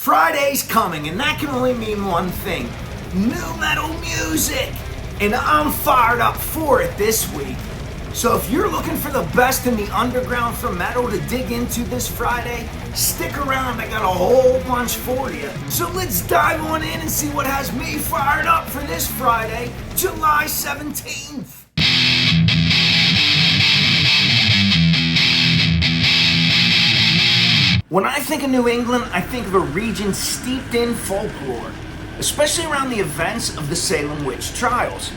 Friday's coming, and that can only mean one thing: new metal music! And I'm fired up for it this week. So if you're looking for the best in the underground for metal to dig into this Friday, stick around, I got a whole bunch for you. So let's dive on in and see what has me fired up for this Friday, July 17th. When I think of New England, I think of a region steeped in folklore, especially around the events of the Salem witch trials.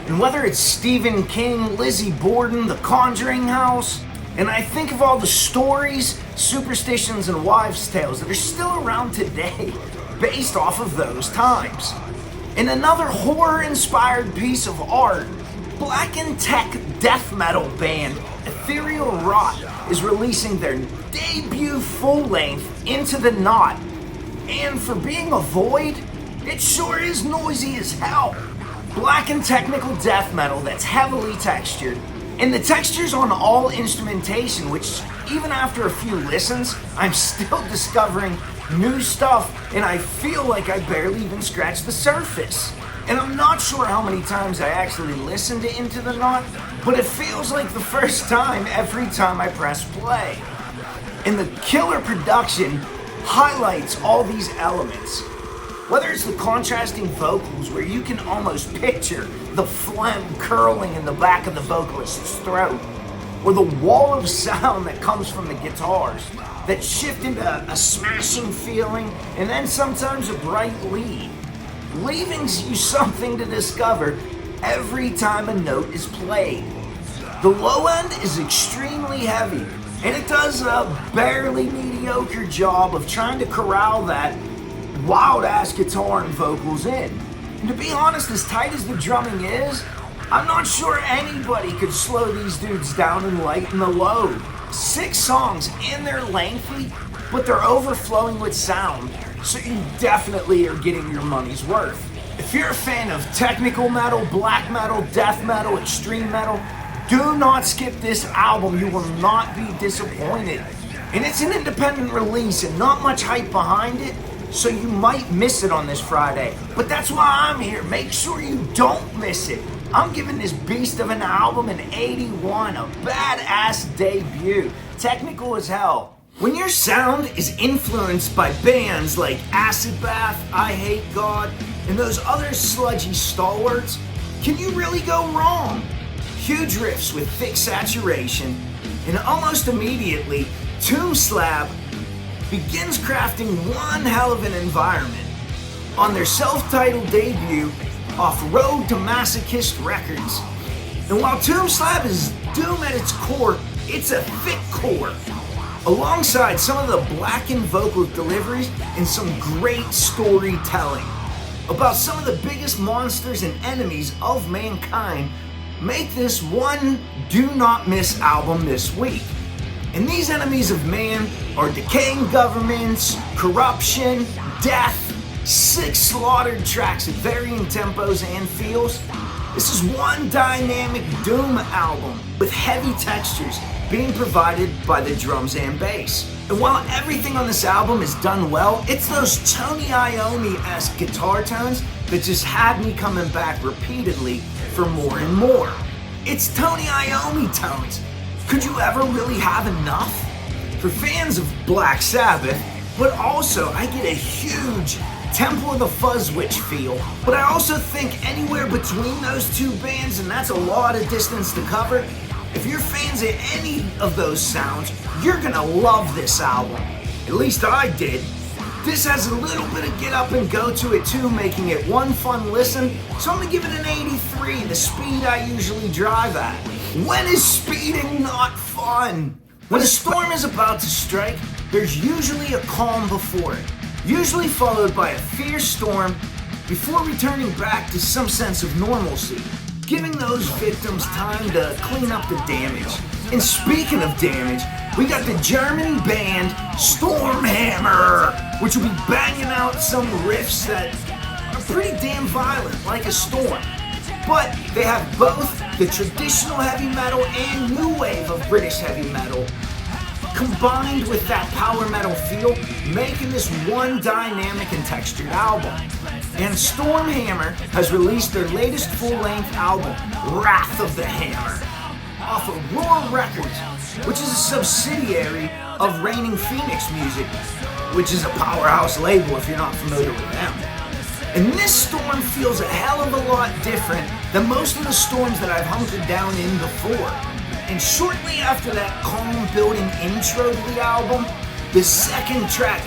And whether it's Stephen King, Lizzie Borden, The Conjuring House, and I think of all the stories, superstitions, and wives' tales that are still around today based off of those times. In another horror-inspired piece of art, black and tech death metal band Ethereal is releasing their debut full-length Into the Naught. And for being a void, it sure is noisy as hell. Black and technical death metal that's heavily textured, and the texture's on all instrumentation, which even after a few listens, I'm still discovering new stuff, and I feel like I barely even scratched the surface. And I'm not sure how many times I actually listened to Into the Naught, but it feels like the first time every time I press play. And the killer production highlights all these elements. Whether it's the contrasting vocals where you can almost picture the phlegm curling in the back of the vocalist's throat, or the wall of sound that comes from the guitars that shift into a smashing feeling and then sometimes a bright lead, leaving you something to discover every time a note is played. The low end is extremely heavy, and it does a barely mediocre job of trying to corral that wild-ass guitar and vocals in. And to be honest, as tight as the drumming is, I'm not sure anybody could slow these dudes down and lighten the load. 6 songs, and they're lengthy, but they're overflowing with sound, so you definitely are getting your money's worth. If you're a fan of technical metal, black metal, death metal, extreme metal, do not skip this album. You will not be disappointed. And it's an independent release and not much hype behind it, so you might miss it on this Friday. But that's why I'm here. Make sure you don't miss it. I'm giving this beast of an album an 81, a badass debut. Technical as hell. When your sound is influenced by bands like Acid Bath, I Hate God, and those other sludgy stalwarts, can you really go wrong? Huge riffs with thick saturation, and almost immediately, Slab begins crafting one hell of an environment. On their self-titled debut off Road to Masochist Records. And while Slab is doom at its core, it's a thick core, alongside some of the blackened vocal deliveries and some great storytelling about some of the biggest monsters and enemies of mankind, make this one do not miss album this week. And these enemies of man are decaying governments, corruption, death, 6 slaughtered tracks at varying tempos and feels. This is one dynamic doom album with heavy textures being provided by the drums and bass. And while everything on this album is done well, it's those Tony Iommi-esque guitar tones that just had me coming back repeatedly for more and more. It's Tony Iommi tones. Could you ever really have enough? For fans of Black Sabbath, but also I get a huge Temple of the Fuzzwitch feel, but I also think anywhere between those two bands, and that's a lot of distance to cover, if you're fans of any of those sounds, you're gonna love this album. At least I did. This has a little bit of get up and go to it too, making it one fun listen, so I'm gonna give it an 83, the speed I usually drive at. When is speeding not fun? When a storm is about to strike, there's usually a calm before it, usually followed by a fierce storm before returning back to some sense of normalcy, giving those victims time to clean up the damage. And speaking of damage, we got the German band Stormhammer, which will be banging out some riffs that are pretty damn violent, like a storm. But they have both the traditional heavy metal and new wave of British heavy metal combined with that power metal feel, making this one dynamic and textured album. And Stormhammer has released their latest full-length album, Wrath of the Hammer, off of Roar Records, which is a subsidiary of Reigning Phoenix Music, which is a powerhouse label if you're not familiar with them. And this storm feels a hell of a lot different than most of the storms that I've hunkered down in before. And shortly after that calm building intro to the album, the second track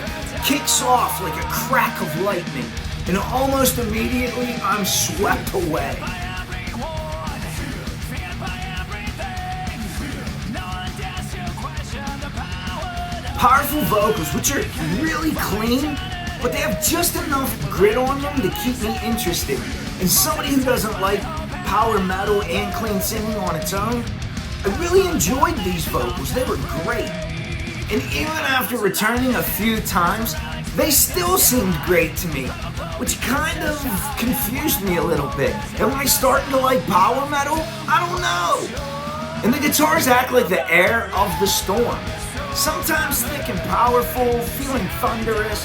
kicks off like a crack of lightning, and almost immediately I'm swept away. Powerful vocals, which are really clean, but they have just enough grit on them to keep me interested. And somebody who doesn't like power metal and clean singing on its own, I really enjoyed these vocals. They were great. And even after returning a few times, they still seemed great to me, which kind of confused me a little bit. Am I starting to like power metal? I don't know. And the guitars act like the air of the storm. Sometimes thick and powerful, feeling thunderous.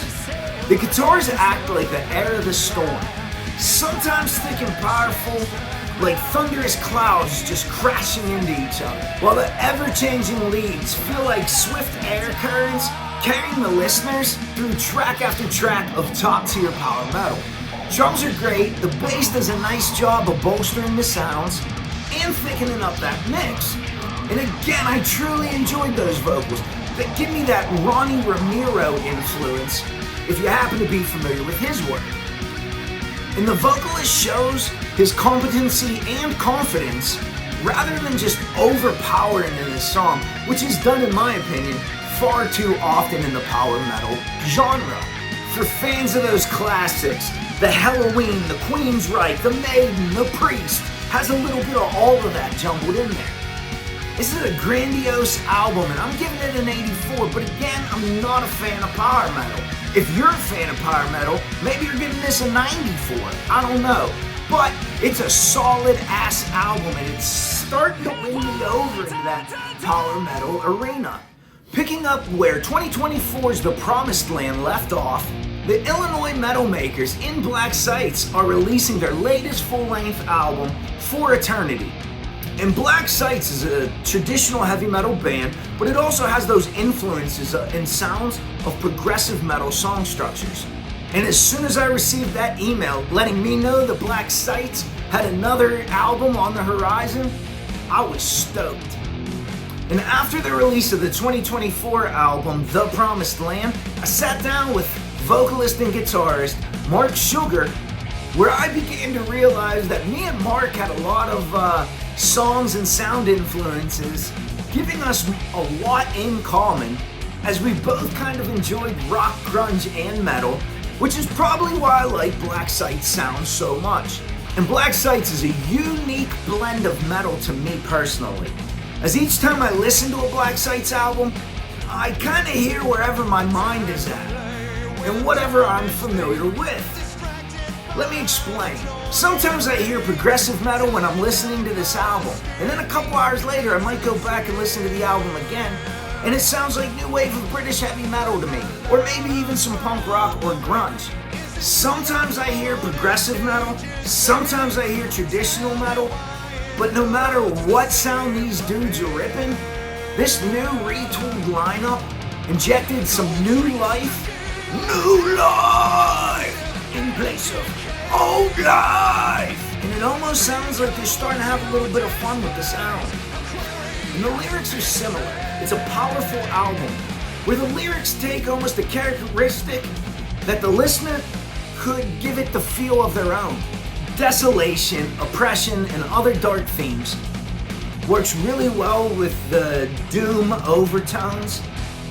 The guitars act like the air of the storm. Sometimes thick and powerful, like thunderous clouds just crashing into each other. While the ever-changing leads feel like swift air currents, carrying the listeners through track after track of top-tier power metal. Drums are great, the bass does a nice job of bolstering the sounds and thickening up that mix. And again, I truly enjoyed those vocals that give me that Ronnie Ramiro influence, if you happen to be familiar with his work. And the vocalist shows his competency and confidence rather than just overpowering in his song, which is done, in my opinion, far too often in the power metal genre. For fans of those classics, the Halloween, the Queensryche, the Maiden, the Priest, has a little bit of all of that jumbled in there. This is a grandiose album, and I'm giving it an 84, but again, I'm not a fan of power metal. If you're a fan of power metal, maybe you're giving this a 94, I don't know. But it's a solid ass album, and it's starting to win me over into that power metal arena. Picking up where 2024's The Promised Land left off, the Illinois metal makers In Black Sites are releasing their latest full-length album, For Eternity. And Black Sites is a traditional heavy metal band, but it also has those influences and sounds of progressive metal song structures. And as soon as I received that email letting me know that Black Sites had another album on the horizon, I was stoked. And after the release of the 2024 album, The Promised Land, I sat down with vocalist and guitarist Mark Sugar, where I began to realize that me and Mark had a lot of songs and sound influences, giving us a lot in common, as we both kind of enjoyed rock, grunge, and metal, which is probably why I like Black Sites sound so much. And Black Sites is a unique blend of metal to me personally, as each time I listen to a Black Sites album, I kind of hear wherever my mind is at, and whatever I'm familiar with. Let me explain. Sometimes I hear progressive metal when I'm listening to this album, and then a couple hours later I might go back and listen to the album again, and it sounds like new wave of British heavy metal to me, or maybe even some punk rock or grunge. Sometimes I hear progressive metal, sometimes I hear traditional metal, but no matter what sound these dudes are ripping, this new retooled lineup injected some new life in place of old life. And it almost sounds like they're starting to have a little bit of fun with the sound. And the lyrics are similar. It's a powerful album where the lyrics take almost a characteristic that the listener could give it the feel of their own. Desolation, oppression, and other dark themes. Works really well with the doom overtones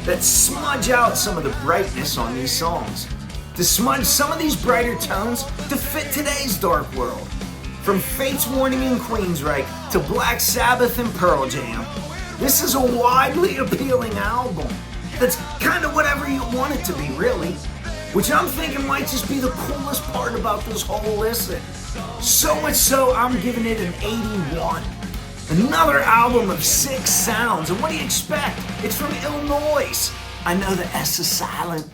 that smudge out some of the brightness on these songs. To smudge some of these brighter tones to fit today's dark world. From Fate's Warning and Queensryche to Black Sabbath and Pearl Jam, this is a widely appealing album that's kind of whatever you want it to be, really. Which I'm thinking might just be the coolest part about this whole listen. So much so, I'm giving it an 81. Another album of 6 sounds, and what do you expect? It's from Illinois. I know the S is silent.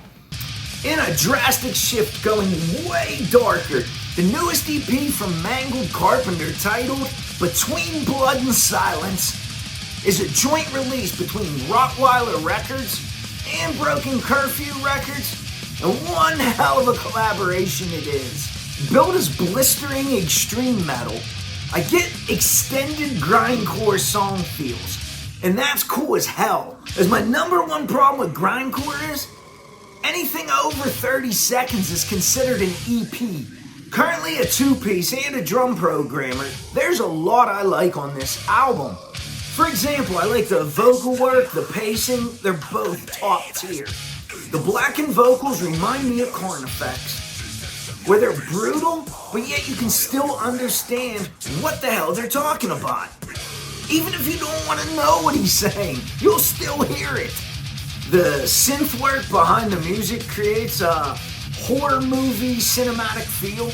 In a drastic shift going way darker, the newest EP from mangledcarpenter titled Between Blood and Silence is a joint release between Rottweiler Records and Broken Curfew Records, and one hell of a collaboration it is. Billed as blistering extreme metal, I get extended grindcore song feels, and that's cool as hell, as my number one problem with grindcore is anything over 30 seconds is considered an EP. Currently a 2-piece and a drum programmer, there's a lot I like on this album. For example, I like the vocal work, the pacing, they're both top tier. The blackened vocals remind me of Carnifex, where they're brutal, but yet you can still understand what the hell they're talking about. Even if you don't want to know what he's saying, you'll still hear it. The synth work behind the music creates a horror movie cinematic feel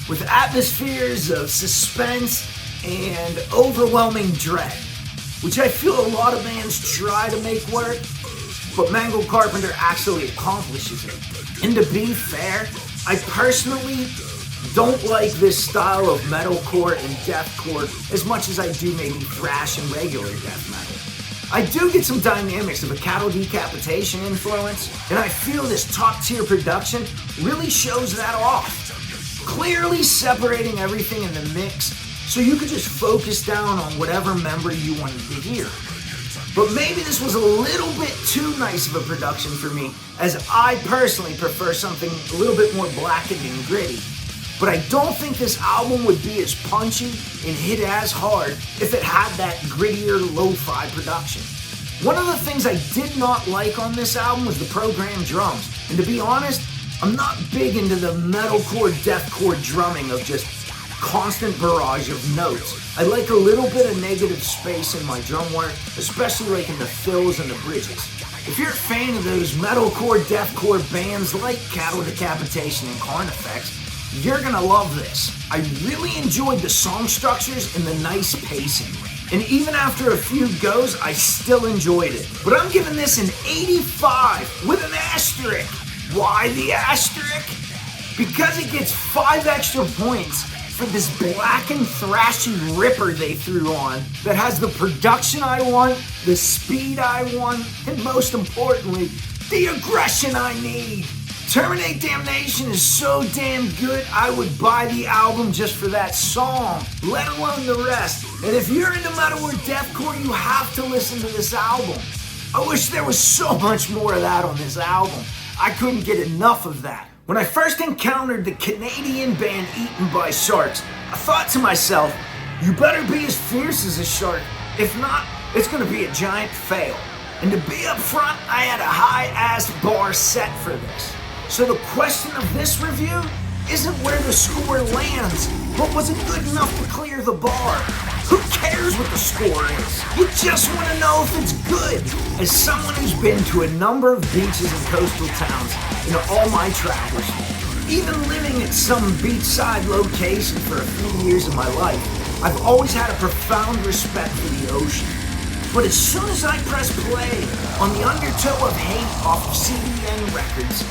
with atmospheres of suspense and overwhelming dread, which I feel a lot of bands try to make work, but mangledcarpenter actually accomplishes it. And to be fair, I personally don't like this style of metalcore and deathcore as much as I do maybe thrash and regular death metal. I do get some dynamics of a cattle decapitation influence, and I feel this top tier production really shows that off. Clearly separating everything in the mix so you could just focus down on whatever member you wanted to hear. But maybe this was a little bit too nice of a production for me, as I personally prefer something a little bit more blackened and gritty. But I don't think this album would be as punchy and hit as hard if it had that grittier lo-fi production. One of the things I did not like on this album was the programmed drums. And to be honest, I'm not big into the metalcore, deathcore drumming of just constant barrage of notes. I like a little bit of negative space in my drum work, especially like in the fills and the bridges. If you're a fan of those metalcore, deathcore bands like Cattle Decapitation and Carnifex, you're gonna love this. I really enjoyed the song structures and the nice pacing. And even after a few goes, I still enjoyed it. But I'm giving this an 85 with an asterisk. Why the asterisk? Because it gets 5 extra points for this black and thrashy ripper they threw on that has the production I want, the speed I want, and most importantly, the aggression I need. Terminate Damnation is so damn good, I would buy the album just for that song, let alone the rest. And if you're into metal or deathcore, you have to listen to this album. I wish there was so much more of that on this album. I couldn't get enough of that. When I first encountered the Canadian band Eaten by Sharks, I thought to myself, you better be as fierce as a shark. If not, it's gonna be a giant fail. And to be up front, I had a high-ass bar set for this. So the question of this review isn't where the score lands, but was it good enough to clear the bar? Who cares what the score is? You just want to know if it's good. As someone who's been to a number of beaches and coastal towns in all my travels, even living at some beachside location for a few years of my life, I've always had a profound respect for the ocean. But as soon as I press play on the Undertow of Hate off of CDN Records,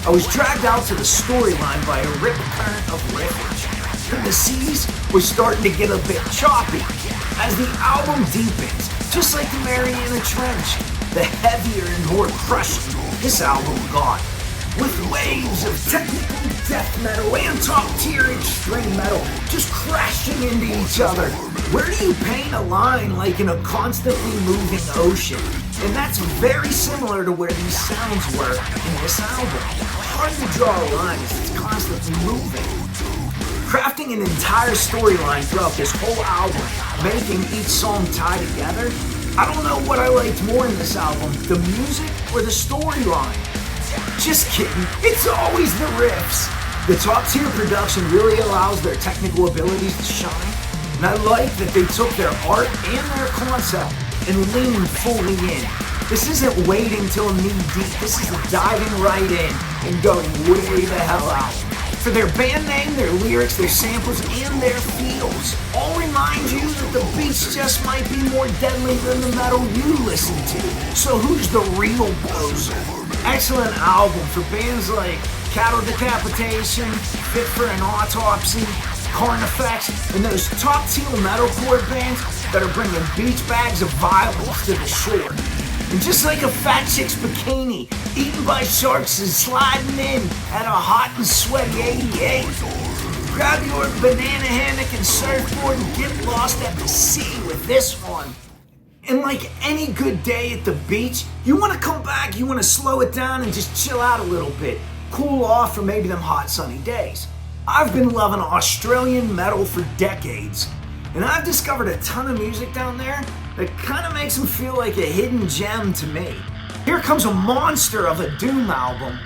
I was dragged out to the storyline by a rip current of riffage. And the seas were starting to get a bit choppy as the album deepens, just like the Mariana Trench. The heavier and more crushing this album got, with waves of technical death metal and top-tier extreme metal just crashing into each other. Where do you paint a line like in a constantly moving ocean? And that's very similar to where these sounds were in this album. Hard to draw a line as it's constantly moving. Crafting an entire storyline throughout this whole album, making each song tie together. I don't know what I liked more in this album, the music or the storyline. Just kidding, it's always the riffs. The top tier production really allows their technical abilities to shine, and I like that they took their art and their concept and leaned fully in. This isn't waiting till knee deep, this is diving right in and going way the hell out. For their band name, their lyrics, their samples, and their feels all remind you that the beats just might be more deadly than the metal you listen to. So who's the real poser? Excellent album for bands like Cattle Decapitation, Fit for an Autopsy, Carnifex, and those top-tier metalcore bands that are bringing beach bags of violence to the shore. And just like a fat chick's bikini, Eaten by Sharks is sliding in at a hot and sweaty 88. Grab your banana hammock and surfboard and get lost at the sea with this one. And like any good day at the beach, you want to come back, you want to slow it down and just chill out a little bit, cool off for maybe them hot sunny days. I've been loving Australian metal for decades, and I've discovered a ton of music down there that kind of makes them feel like a hidden gem to me. Here comes a monster of a doom album,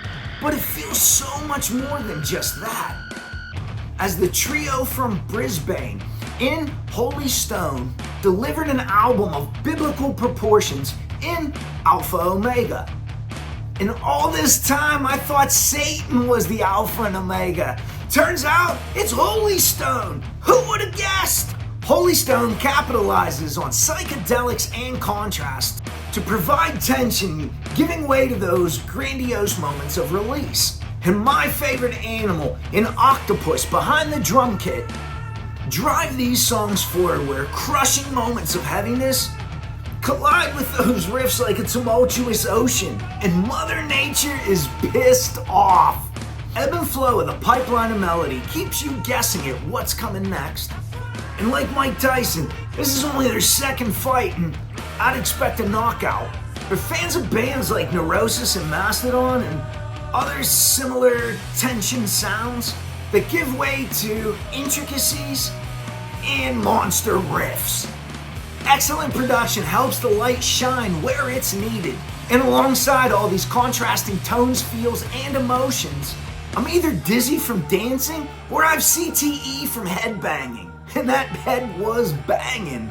but it feels so much more than just that. As the trio from Brisbane, in Holy Stone, delivered an album of biblical proportions in Alpha Omega. And all this time I thought Satan was the Alpha and Omega. Turns out it's Holy Stone. Who would have guessed? Holy Stone capitalizes on psychedelics and contrast to provide tension, giving way to those grandiose moments of release. And my favorite animal, an octopus behind the drum kit, drive these songs forward where crushing moments of heaviness collide with those riffs like a tumultuous ocean, and Mother Nature is pissed off. Ebb and flow of the pipeline of melody keeps you guessing at what's coming next. And like Mike Tyson, this is only their second fight, and I'd expect a knockout. For fans of bands like Neurosis and Mastodon and other similar tension sounds that give way to intricacies and monster riffs. Excellent production helps the light shine where it's needed. And alongside all these contrasting tones, feels, and emotions, I'm either dizzy from dancing or I've CTE from headbanging. And that head was banging.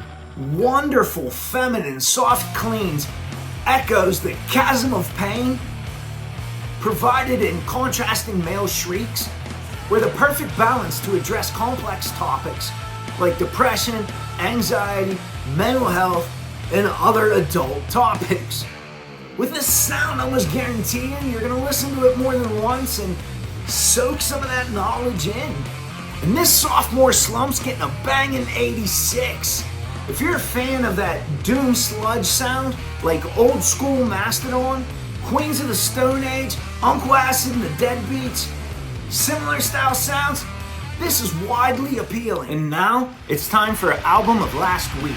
Wonderful, feminine, soft cleans echoes the chasm of pain provided in contrasting male shrieks were the perfect balance to address complex topics like depression, anxiety, mental health, and other adult topics. With this sound, I was guaranteeing you're gonna listen to it more than once and soak some of that knowledge in. And this sophomore slump's getting a banging 86. If you're a fan of that doom sludge sound, like old school Mastodon, Queens of the Stone Age, Uncle Acid and the Deadbeats, similar style sounds, this is widely appealing. And now, it's time for an album of last week.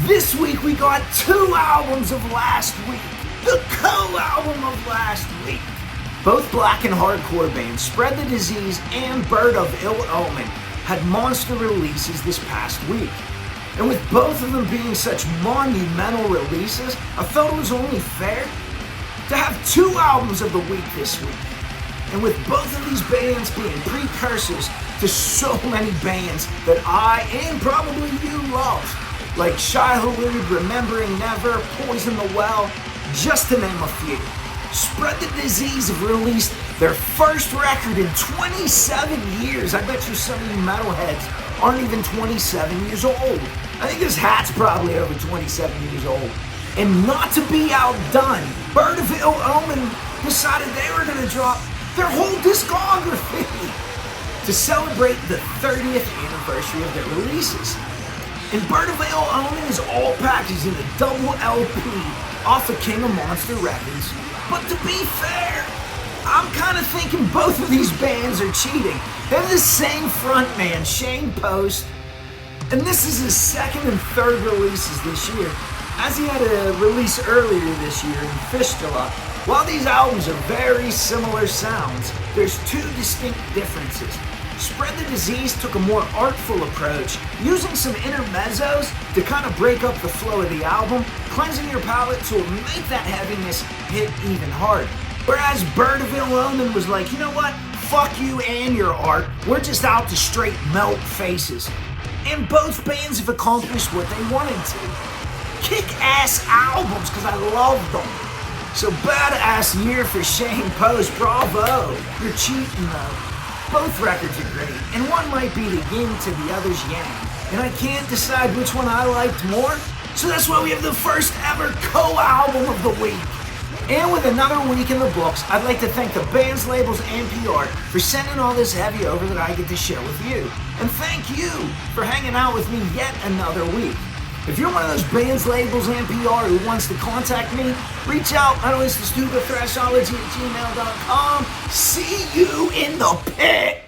This week we got 2 albums of last week. The co-album of last week. Both black and hardcore bands, Spread the Disease and Bird of Ill Omen, had monster releases this past week. And with both of them being such monumental releases, I felt it was only fair to have 2 albums of the week this week. And with both of these bands being precursors to so many bands that I, and probably you, love, like Shai Hulud, Remembering Never, Poison the Well, just to name a few. Spread the Disease have released their first record in 27 years. I bet you some of you metalheads aren't even 27 years old. I think this hat's probably over 27 years old. And not to be outdone, Bird of Ill Omen decided they were going to drop their whole discography to celebrate the 30th anniversary of their releases. And Bird of Ill Omen is all packaged in a double LP off of King of Monster Records. But to be fair, I'm kind of thinking both of these bands are cheating. They have the same frontman, Shane Post, and this is his second and third releases this year, as he had a release earlier this year in Fistula. While these albums are very similar sounds, there's 2 distinct differences. Spread the Disease took a more artful approach, using some intermezzos to kind of break up the flow of the album, cleansing your palate to make that heaviness hit even harder. Whereas Bird of Ill Omen was like, you know what, fuck you and your art, we're just out to straight melt faces. And both bands have accomplished what they wanted to. Kick-ass albums, because I love them. So badass year for Shane Post, bravo. You're cheating though. Both records are great, and one might be the yin to the other's yang, and I can't decide which one I liked more, so that's why we have the first ever co-album of the week. And with another week in the books, I'd like to thank the bands, labels, and PR for sending all this heavy over that I get to share with you. And thank you for hanging out with me yet another week. If you're one of those bands, labels, and PR who wants to contact me, reach out. My name is Thrashology@gmail.com. See you in the pit!